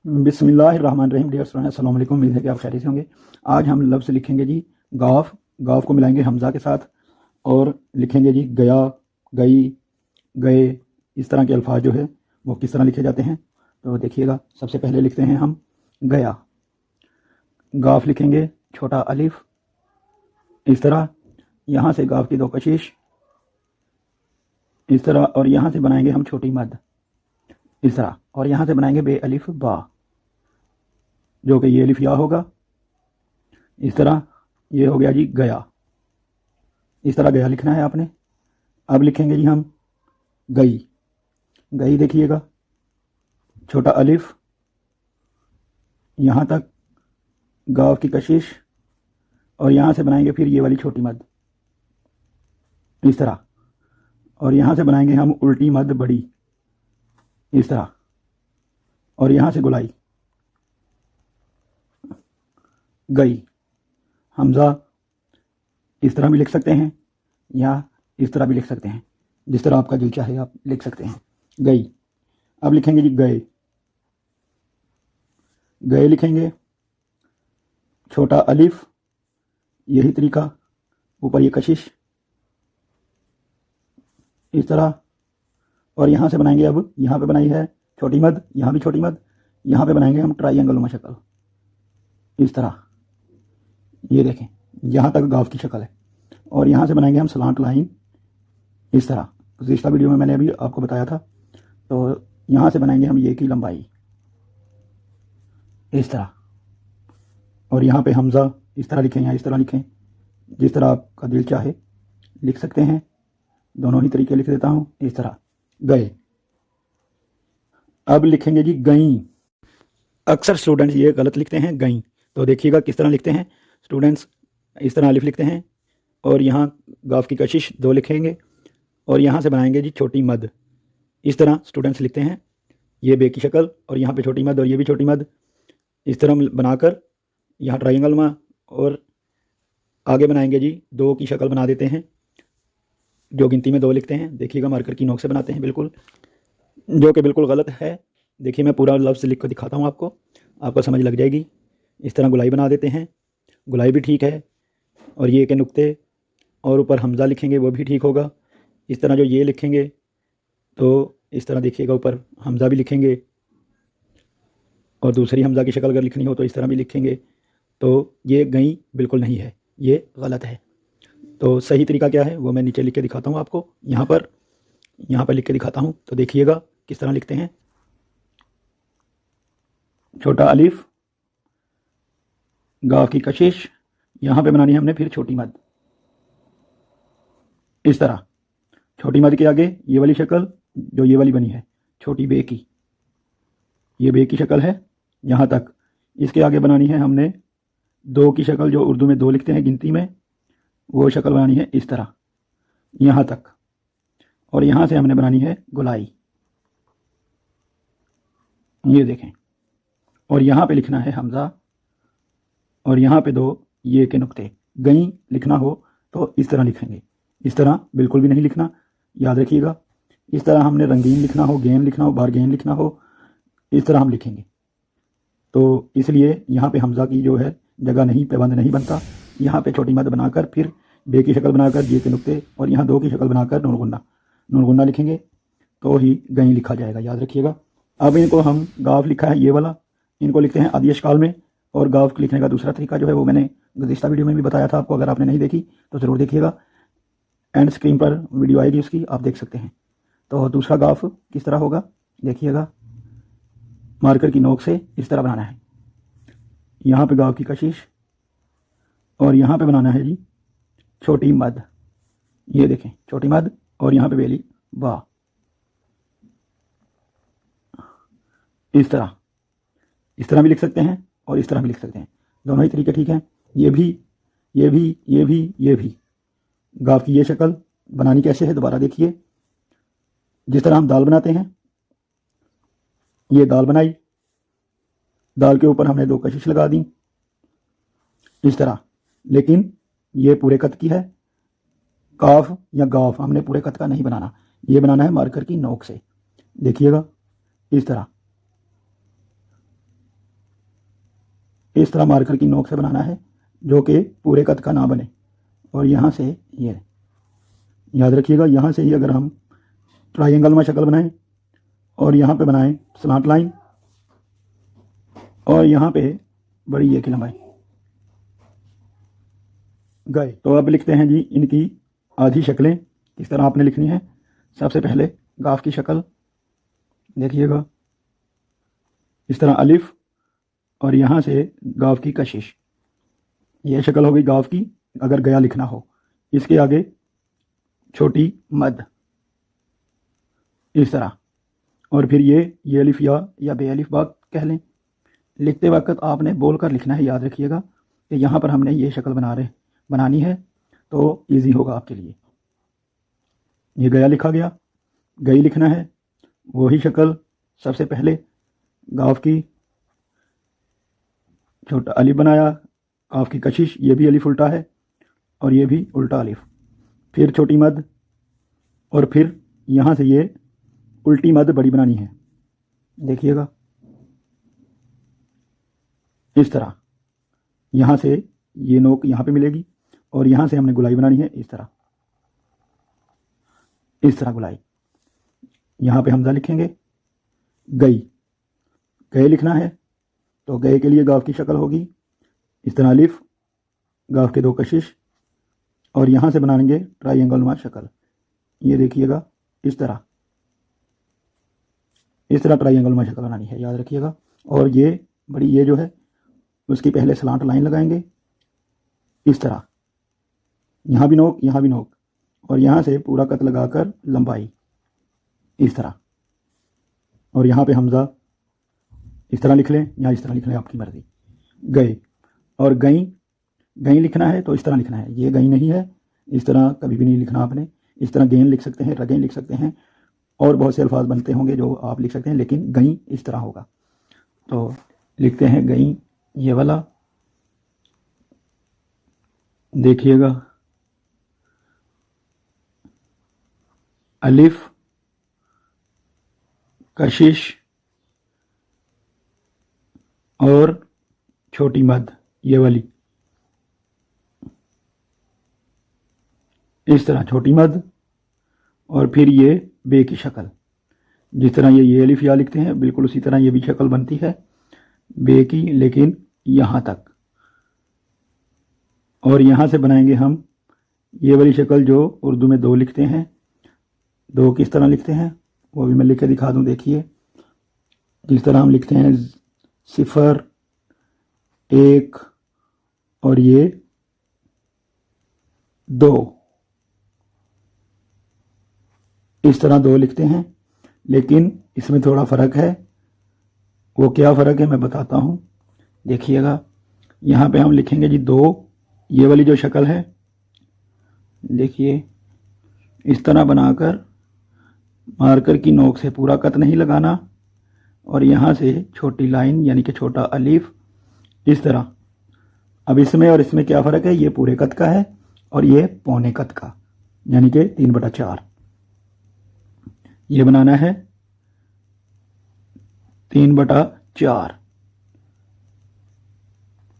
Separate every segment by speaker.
Speaker 1: बिस्मिल्लाहिर्रहमानिर्रहीम। Dear student, अस्सलाम वालेकुम। उम्मीद है कि आप खैरियत से होंगे। आज हम लफ्ज़ लिखेंगे जी गाफ। गाफ को मिलाएंगे हमज़ा के साथ और लिखेंगे जी गया, गई, गए। इस तरह के अल्फाज जो है वो किस तरह लिखे जाते हैं तो देखिएगा। सबसे पहले लिखते हैं हम गया। गाफ लिखेंगे छोटा अलिफ इस तरह, यहाँ से गाफ की दो कशिश इस तरह, और यहाँ से बनाएंगे हम छोटी मद इस तरह, और यहाँ से बनाएंगे बे अलिफ बा, जो कि ये अलिफ या होगा इस तरह। ये हो गया जी गया। इस तरह गया लिखना है आपने। अब लिखेंगे जी हम गई। गई देखिएगा, छोटा अलिफ, यहाँ तक गाव की कशिश, और यहाँ से बनाएंगे फिर ये वाली छोटी मद इस तरह, और यहाँ से बनाएंगे हम उल्टी मद बड़ी इस तरह, और यहाँ से गुलाई। गई। हमज़ा इस तरह भी लिख सकते हैं या इस तरह भी लिख सकते हैं, जिस तरह आपका दिल चाहे आप लिख सकते हैं। गई। अब लिखेंगे जी गए। गए लिखेंगे छोटा अलिफ, यही तरीका, ऊपर ये कशिश इस तरह, और यहाँ से बनाएंगे, अब यहाँ पे बनाई है छोटी मद, यहाँ भी छोटी मद, यहाँ पे बनाएंगे हम ट्रायंगल शक्ल इस तरह। ये देखें, यहाँ तक गाफ की शक्ल है, और यहाँ से बनाएंगे हम स्लांट लाइन इस तरह। पिछला वीडियो में मैंने अभी आपको बताया था। तो यहाँ से बनाएंगे हम ये की लंबाई इस तरह, और यहाँ पे हमज़ा इस तरह लिखें या इस तरह लिखें, जिस तरह आपका दिल चाहे लिख सकते हैं। दोनों ही तरीके लिख देता हूँ इस तरह। गए। अब लिखेंगे जी गई। अक्सर स्टूडेंट्स ये गलत लिखते हैं गई, तो देखिएगा किस तरह लिखते हैं स्टूडेंट्स। इस तरह अलिफ लिखते हैं, और यहाँ गाफ की कशिश दो लिखेंगे, और यहाँ से बनाएंगे जी छोटी मद इस तरह स्टूडेंट्स लिखते हैं। ये बे की शक्ल, और यहाँ पे छोटी मद, और ये भी छोटी मद इस तरह बनाकर यहाँ ट्रायंगल में, और आगे बनाएंगे जी दो की शक्ल बना देते हैं, जो गिनती में दो लिखते हैं। देखिएगा मार्कर की नोक से बनाते हैं बिल्कुल, जो कि बिल्कुल गलत है। देखिए मैं पूरा लफ्ज़ लिख कर दिखाता हूँ आपको समझ लग जाएगी। इस तरह गुलाई बना देते हैं, गुलाई भी ठीक है, और ये के नुक्ते, और ऊपर हमज़ा लिखेंगे वो भी ठीक होगा। इस तरह जो ये लिखेंगे तो इस तरह देखिएगा, ऊपर हमज़ा भी लिखेंगे, और दूसरी हमज़ा की शक्ल अगर लिखनी हो तो इस तरह भी लिखेंगे। तो ये गई बिल्कुल नहीं है, ये गलत है। तो सही तरीका क्या है वो मैं नीचे लिख के दिखाता हूँ आपको। यहाँ पर लिख के दिखाता हूँ, तो देखिएगा किस तरह लिखते हैं। छोटा अलिफ, गाफ की कशिश, यहाँ पे बनानी है हमने फिर छोटी मद इस तरह। छोटी मद के आगे ये वाली शक्ल जो ये वाली बनी है छोटी बे की, ये बे की शक्ल है यहाँ तक। इसके आगे बनानी है हमने दो की शक्ल, जो उर्दू में दो लिखते हैं गिनती में, वो शक्ल बनानी है इस तरह यहाँ तक, और यहाँ से हमने बनानी है गुलाई। ये देखें, और यहाँ पे लिखना है हमज़ा, और यहाँ पे दो ये के नुक्ते। गई लिखना हो तो इस तरह लिखेंगे, इस तरह बिल्कुल भी नहीं लिखना, याद रखिएगा। इस तरह हमने रंगीन लिखना हो, गेंद लिखना हो, बारगेन लिखना हो, इस तरह हम लिखेंगे। तो इसलिए यहाँ पे हमज़ा की जो है जगह नहीं, पैबंद नहीं बनता। यहाँ पे छोटी मद बनाकर फिर बे की शक्ल बनाकर ये के नुक्ते, और यहाँ दो की शक्ल बनाकर नून गुन्ना लिखेंगे, तो ही गई लिखा जाएगा, याद रखिएगा। अब इनको हम गाफ लिखा है ये वाला, इनको लिखते हैं आदि अशकाल में। और गाफ लिखने का दूसरा तरीका जो है वो मैंने गुज़िश्ता वीडियो में भी बताया था आपको। अगर आपने नहीं देखी तो ज़रूर देखिएगा, एंड स्क्रीन पर वीडियो आएगी उसकी, आप देख सकते हैं। तो दूसरा गाफ किस तरह होगा देखिएगा। मार्कर की नोक से इस तरह बनाना है, यहाँ पे गाफ की कशिश, और यहाँ पे बनाना है जी छोटी मद। ये देखें छोटी मद, और यहाँ पे बेली बा इस तरह भी लिख सकते हैं, और इस तरह भी लिख सकते हैं। दोनों ही तरीके ठीक हैं। ये भी गाफ की ये शक्ल बनानी कैसे है दोबारा देखिए। जिस तरह हम दाल बनाते हैं, ये दाल बनाई, दाल के ऊपर हमने दो कशिश लगा दी इस तरह, लेकिन ये पूरे कद की है। काफ या गाफ हमने पूरे कद का नहीं बनाना, ये बनाना है मार्कर की नोक से। देखिएगा इस तरह, इस तरह मार्कर की नोक से बनाना है जो कि पूरे कद का ना बने। और यहाँ से ये याद रखिएगा, यहाँ से ही अगर हम ट्रायंगल में शक्ल बनाएं और यहाँ पे बनाएं स्लांट लाइन और यहाँ पे बड़ी ये की लंबाई गए। तो अब लिखते हैं जी इनकी आधी शक्लें किस तरह आपने लिखनी है। सबसे पहले गाफ की शक्ल देखिएगा, इस तरह अलिफ और यहाँ से गाफ की कशिश, ये शक्ल हो गई गाफ की अगर गया लिखना हो। इसके आगे छोटी मद इस तरह, और फिर ये अलिफ या बे अलिफ बात कह लें। लिखते वक्त आपने बोल कर लिखना है, याद रखिएगा कि यहाँ पर हमने ये शक्ल बनानी है तो इजी होगा आपके लिए। ये गया लिखा गया, गई लिखना है, वही शक्ल सबसे पहले गाफ की छोटा अलिफ बनाया, गाफ की कशिश, ये भी अलिफ उल्टा है और ये भी उल्टा अलिफ, फिर छोटी मद और फिर यहाँ से ये उल्टी मद बड़ी बनानी है। देखिएगा इस तरह, यहाँ से ये नोक यहाँ पे मिलेगी और यहाँ से हमने गुलाई बनानी है इस तरह गुलाई। यहाँ पे हमजा लिखेंगे, गई गए लिखना है तो गए के लिए गाफ की शक्ल होगी इस तरह अलिफ, गाफ के दो कशिश और यहाँ से बनाएंगे ट्रायंगल नुमा शक्ल। ये देखिएगा इस तरह ट्रायंगल नुमा शक्ल बनानी है, याद रखिएगा। और ये बड़ी ये जो है उसकी पहले स्लांट लाइन लगाएंगे इस तरह, यहाँ भी नोक और यहाँ से पूरा कत लगाकर लंबाई इस तरह, और यहाँ पे हमजा इस तरह लिख लें या इस तरह लिख लें, आपकी मर्जी। गए और गई लिखना है तो इस तरह लिखना है, ये गई नहीं है, इस तरह कभी भी नहीं लिखना आपने। इस तरह गेन लिख सकते हैं, रगें लिख सकते हैं और बहुत से अल्फाज बनते होंगे जो आप लिख सकते हैं, लेकिन गई इस तरह होगा। तो लिखते हैं गई, ये वाला देखिएगा, अलिफ कशिश और छोटी मद, ये वाली इस तरह छोटी मद और फिर ये बे की शक्ल, जिस तरह ये अलिफ या लिखते हैं बिल्कुल उसी तरह ये भी शक्ल बनती है बे की, लेकिन यहाँ तक। और यहाँ से बनाएंगे हम ये वाली शक्ल जो उर्दू में दो लिखते हैं। दो किस तरह लिखते हैं वो भी मैं लिख के दिखा दूँ। देखिए जिस तरह हम लिखते हैं 0 1 और ये 2, इस तरह 2 लिखते हैं, लेकिन इसमें थोड़ा फ़र्क है। वो क्या फ़र्क है मैं बताता हूँ, देखिएगा। यहाँ पे हम लिखेंगे जी 2, ये वाली जो शक्ल है देखिए इस तरह बनाकर मार्कर की नोक से पूरा कत नहीं लगाना और यहाँ से छोटी लाइन यानी कि छोटा अलिफ इस तरह। अब इसमें और इसमें क्या फ़र्क है, ये पूरे कत का है और ये पौने कत का, यानी कि 3/4। ये बनाना है 3/4,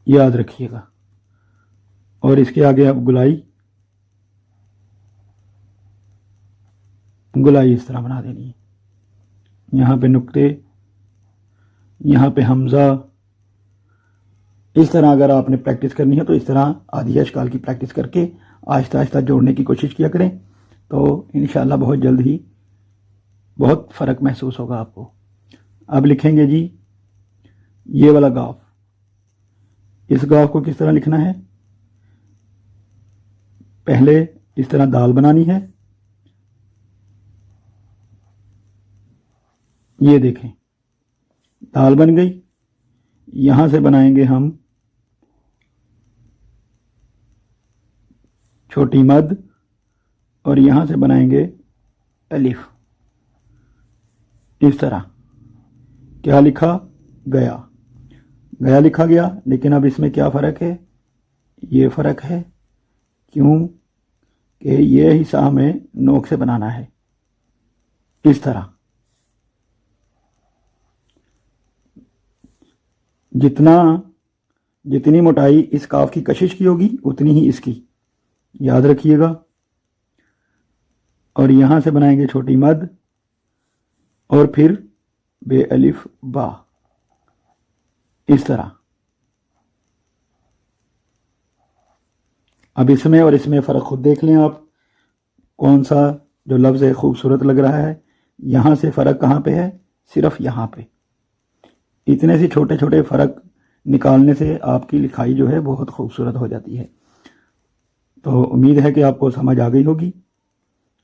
Speaker 1: याद रखिएगा। और इसके आगे अब गुलाई इस तरह बना देनी है। यहाँ पे नुक्ते, यहाँ पे हमज़ा, इस तरह अगर आपने प्रैक्टिस करनी है तो इस तरह आधी अशकाल की प्रैक्टिस करके आहिस्ता आहिस्ता जोड़ने की कोशिश किया करें, तो इंशाल्लाह बहुत जल्द ही बहुत फ़र्क महसूस होगा आपको। अब लिखेंगे जी ये वाला गाफ। इस गाफ को किस तरह लिखना है, पहले इस तरह दाल बनानी है, ये देखें दाल बन गई। यहाँ से बनाएंगे हम छोटी मद और यहाँ से बनाएंगे अलिफ इस तरह। क्या लिखा, गया लिखा गया, लेकिन अब इसमें क्या फ़र्क है, ये फ़र्क है क्यों कि ये हिस्सा हमें नोक से बनाना है इस तरह। जितना जितनी मोटाई इस काफ की कशिश की होगी उतनी ही इसकी, याद रखिएगा। और यहां से बनाएंगे छोटी मद और फिर बे अलिफ बा, इस तरह। अब इसमें और इसमें फ़र्क खुद देख लें आप, कौन सा जो लफ्ज़ है खूबसूरत लग रहा है। यहाँ से फ़र्क कहाँ पे है, सिर्फ यहाँ पे। इतने से छोटे छोटे फ़र्क निकालने से आपकी लिखाई जो है बहुत खूबसूरत हो जाती है। तो उम्मीद है कि आपको समझ आ गई होगी।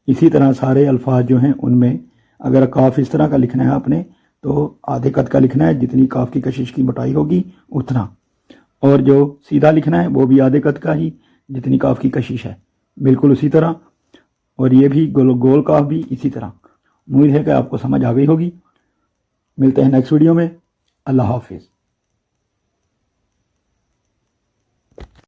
Speaker 1: इसी तरह सारे अल्फाज जो हैं उनमें अगर काफ इस तरह का लिखना है आपने तो आधे कद का लिखना है, जितनी काफ की कशिश की मोटाई होगी उतना। और जो सीधा लिखना है वो भी आधे कद का ही, जितनी काफ की कशिश है, बिल्कुल उसी तरह। और ये भी गोल काफ भी इसी तरह। उम्मीद है कि आपको समझ आ गई होगी। मिलते हैं नेक्स्ट वीडियो में। अल्लाह हाफिज़।